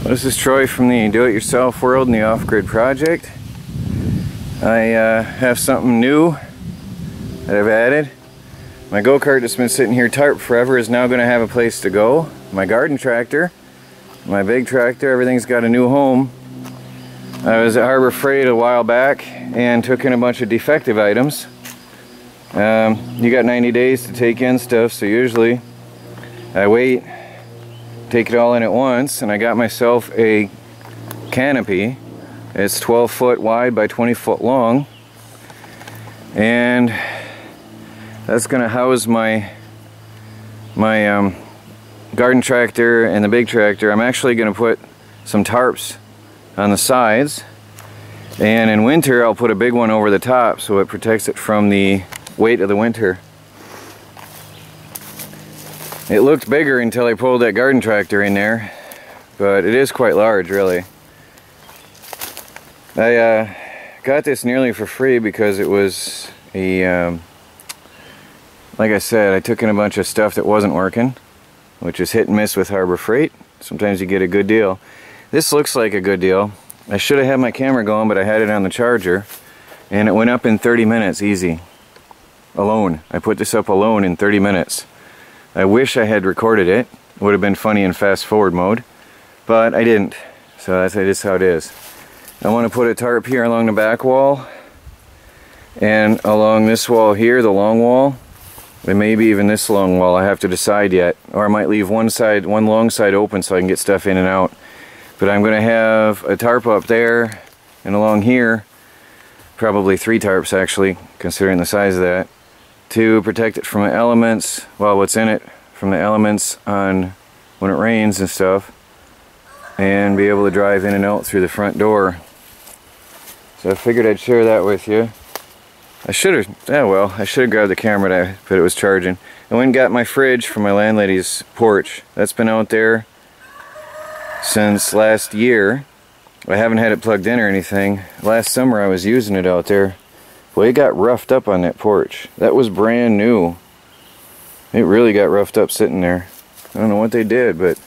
This is Troy from the Do-It-Yourself World and the Off-Grid Project. I have something new that I've added. My go-kart that's been sitting here tarped forever is now going to have a place to go. My garden tractor, my big tractor, everything's got a new home. I was at Harbor Freight a while back and took in a bunch of defective items. You got 90 days to take in stuff, so usually I wait, take it all in at once, and I got myself a canopy. It's 12 foot wide by 20 foot long, and that's going to house my garden tractor and the big tractor. I'm actually going to put some tarps on the sides, and in winter I'll put a big one over the top so it protects it from the weight of the winter. It looked bigger until I pulled that garden tractor in there, but it is quite large, really. I got this nearly for free because it was a like I said, I took in a bunch of stuff that wasn't working, which is hit and miss with Harbor Freight. Sometimes you get a good deal. This looks like a good deal. I should have had my camera going, but I had it on the charger, and it went up in 30 minutes easy. Alone. I put this up alone in 30 minutes. I wish I had recorded it. It would have been funny in fast forward mode, but I didn't. So that's just how it is. I want to put a tarp here along the back wall, and along this wall here, the long wall, and maybe even this long wall. I have to decide yet. Or I might leave one long side open so I can get stuff in and out. But I'm going to have a tarp up there and along here, probably 3 tarps actually, considering the size of that, to protect it from the elements, well, what's in it, from the elements on when it rains and stuff, and be able to drive in and out through the front door. So I figured I'd share that with you. I should have grabbed the camera, but it was charging. I went and got my fridge from my landlady's porch. That's been out there since last year. I haven't had it plugged in or anything. Last summer I was using it out there. Well, it got roughed up on that porch. That was brand new. It really got roughed up sitting there. I don't know what they did, but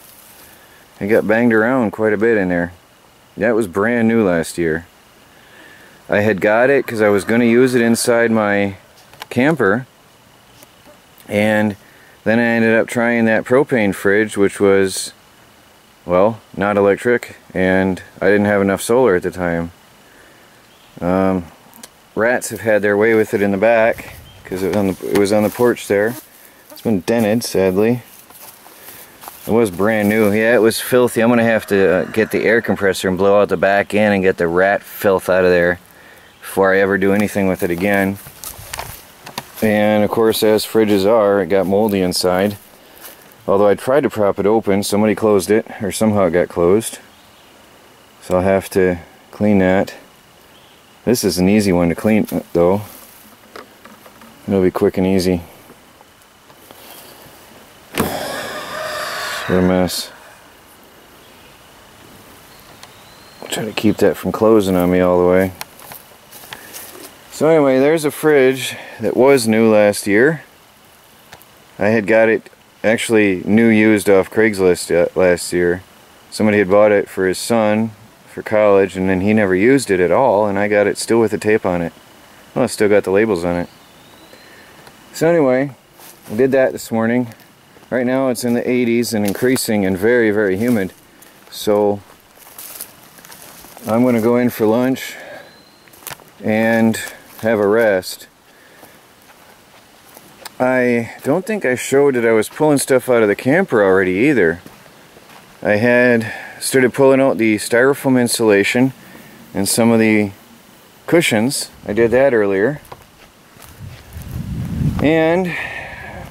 it got banged around quite a bit in there. That was brand new last year. I had got it because I was going to use it inside my camper, and then I ended up trying that propane fridge, which was, well, not electric, and I didn't have enough solar at the time. Rats have had their way with it in the back because it was on the porch there. It's been dented, sadly. It was brand new. Yeah, it was filthy. I'm going to have to get the air compressor and blow out the back end and get the rat filth out of there before I ever do anything with it again. And of course, as fridges are, it got moldy inside. Although I tried to prop it open, somebody closed it, or somehow it got closed. So I'll have to clean that. This is an easy one to clean, though. It'll be quick and easy. What a mess. Try to keep that from closing on me all the way. So anyway, there's a fridge that was new last year. I had got it actually new used off Craigslist last year. Somebody had bought it for his son for college, and then he never used it at all, and I got it still with the tape on it. Well, I still got the labels on it. So anyway, I did that this morning. Right now it's in the 80s and increasing and very, very humid. So I'm going to go in for lunch and have a rest. I don't think I showed that I was pulling stuff out of the camper already either. I had started pulling out the styrofoam insulation and some of the cushions. I did that earlier. And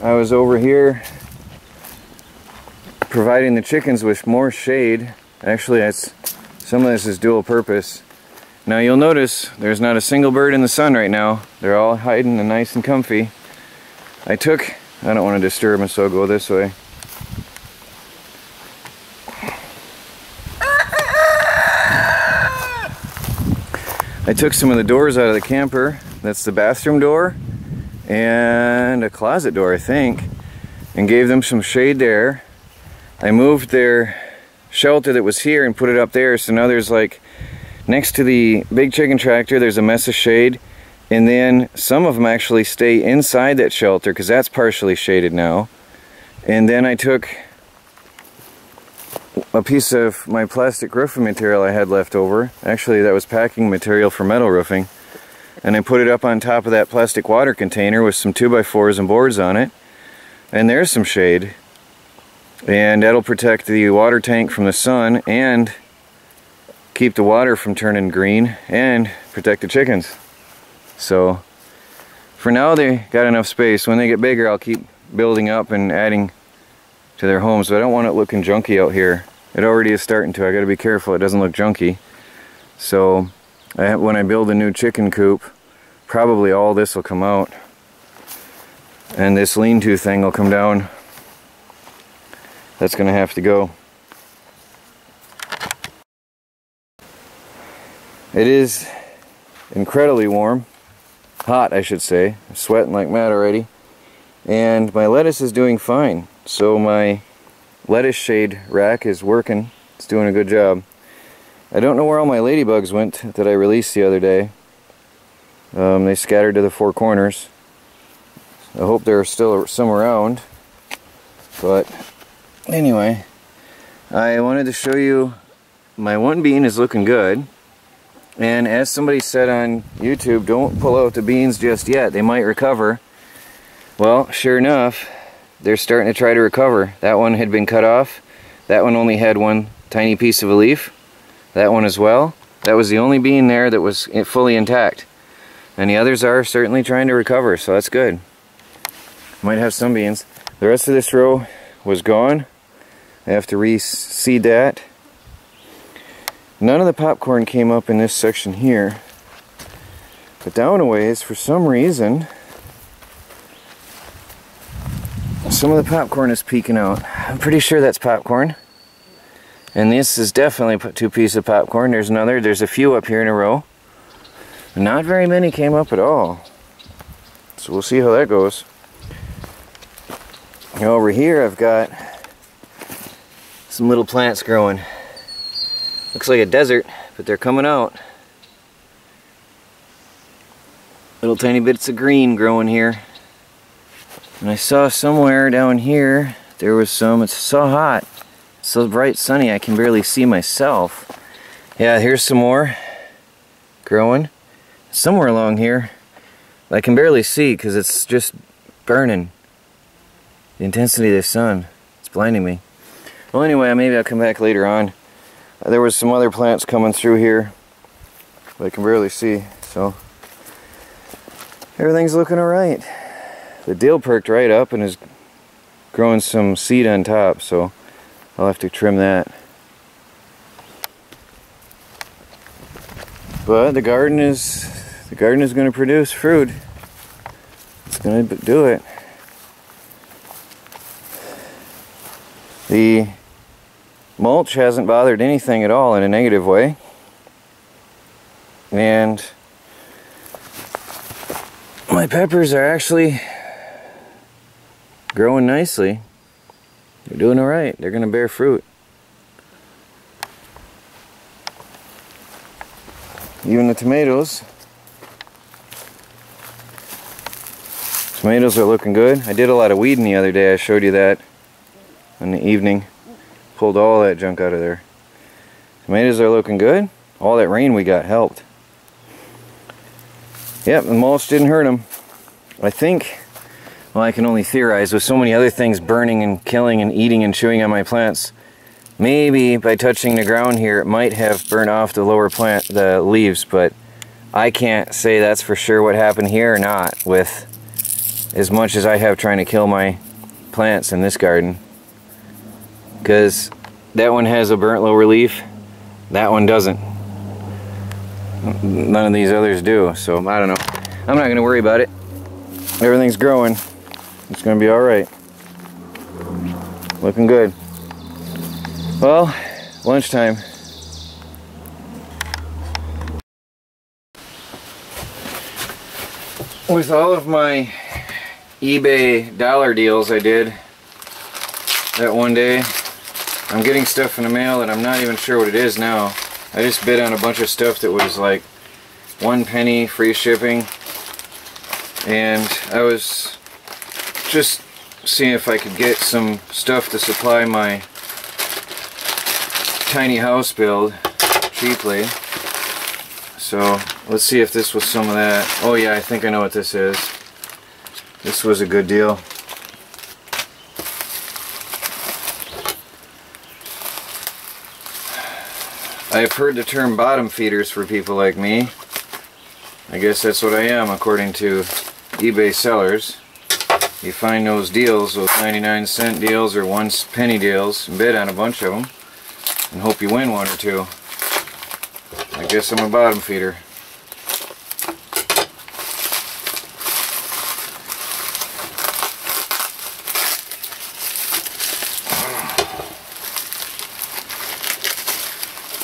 I was over here providing the chickens with more shade. Actually, some of this is dual purpose. Now you'll notice there's not a single bird in the sun right now. They're all hiding and nice and comfy. I don't want to disturb them, so I'll go this way. I took some of the doors out of the camper. That's the bathroom door and a closet door, I think, and gave them some shade there. I moved their shelter that was here and put it up there. So now there's like, next to the big chicken tractor, there's a mess of shade. And then some of them actually stay inside that shelter because that's partially shaded now. And then I took a piece of my plastic roofing material I had left over. Actually, that was packing material for metal roofing. And I put it up on top of that plastic water container with some 2x4s and boards on it. And there's some shade. And that'll protect the water tank from the sun and keep the water from turning green and protect the chickens. So for now they got enough space. When they get bigger, I'll keep building up and adding to their homes, but I don't want it looking junky out here. It already is starting to. I got to be careful it doesn't look junky. So when I build a new chicken coop, probably all this will come out and this lean-to thing will come down. That's gonna have to go. It is incredibly warm. Hot, I should say. I'm sweating like mad already. And my lettuce is doing fine. So my lettuce shade rack is working. It's doing a good job. I don't know where all my ladybugs went that I released the other day. They scattered to the four corners. I hope there are still some around. But anyway, I wanted to show you my one bean is looking good. And as somebody said on YouTube, don't pull out the beans just yet. They might recover. Well, sure enough, they're starting to try to recover. That one had been cut off. That one only had one tiny piece of a leaf. That one as well. That was the only bean there that was fully intact. And the others are certainly trying to recover, so that's good. Might have some beans. The rest of this row was gone. I have to reseed that. None of the popcorn came up in this section here. But down a ways, for some reason, some of the popcorn is peeking out. I'm pretty sure that's popcorn. And this is definitely two pieces of popcorn. There's another. There's a few up here in a row. Not very many came up at all. So we'll see how that goes. Now over here I've got some little plants growing. Looks like a desert, but they're coming out. Little tiny bits of green growing here. And I saw somewhere down here there was some. It's so hot, it's so bright sunny I can barely see myself. Yeah, here's some more growing somewhere along here. I can barely see because it's just burning. The intensity of the sun, it's blinding me. Well, anyway, maybe I'll come back later on. There was some other plants coming through here, but I can barely see, so everything's looking alright. The dill perked right up and is growing some seed on top, so I'll have to trim that. But the garden is going to produce fruit. It's going to do it. The mulch hasn't bothered anything at all in a negative way. And my peppers are actually growing nicely. They're doing alright. They're going to bear fruit. Even the tomatoes. Tomatoes are looking good. I did a lot of weeding the other day. I showed you that in the evening. Pulled all that junk out of there. Tomatoes are looking good. All that rain we got helped. Yep, the mulch didn't hurt them. I think, well, I can only theorize with so many other things burning and killing and eating and chewing on my plants. Maybe by touching the ground here it might have burnt off the lower plant, the leaves, but I can't say that's for sure what happened here or not with as much as I have trying to kill my plants in this garden. Because that one has a burnt lower leaf, that one doesn't. None of these others do, so I don't know. I'm not going to worry about it. Everything's growing. It's going to be alright. Looking good. Well, lunchtime. With all of my eBay dollar deals I did that one day, I'm getting stuff in the mail and I'm not even sure what it is now. I just bid on a bunch of stuff that was like 1 penny free shipping, and I was just seeing if I could get some stuff to supply my tiny house build cheaply. So let's see if this was some of that. Oh yeah, I think I know what this is. This was a good deal. I've heard the term bottom feeders for people like me. I guess that's what I am according to eBay sellers. You find those deals, those 99-cent deals or 1 penny deals, and bid on a bunch of them and hope you win one or two. I guess I'm a bottom feeder.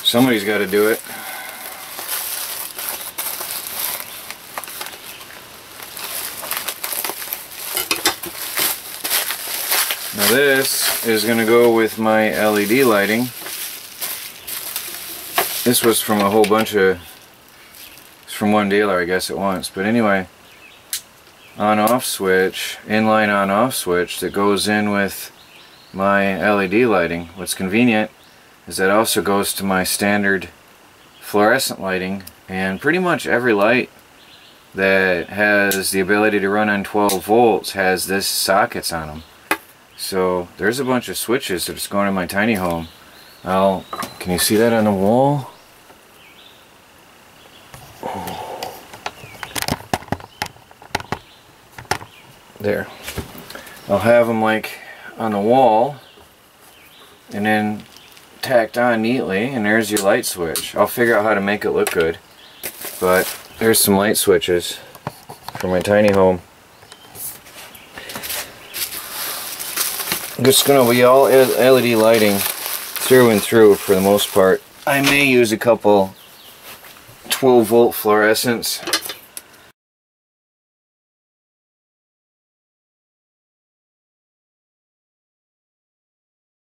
Somebody's got to do it. Now this is going to go with my LED lighting. This was from a whole bunch of, it's from one dealer I guess at once, but anyway, on-off switch, inline on-off switch that goes in with my LED lighting. What's convenient is that also goes to my standard fluorescent lighting, and pretty much every light that has the ability to run on 12 volts has this sockets on them. So there's a bunch of switches that's going in my tiny home. Can you see that on the wall? Oh. There. I'll have them like on the wall and then tacked on neatly, and there's your light switch. I'll figure out how to make it look good, but there's some light switches for my tiny home. Just gonna be all LED lighting through and through for the most part. I may use a couple 12 volt fluorescents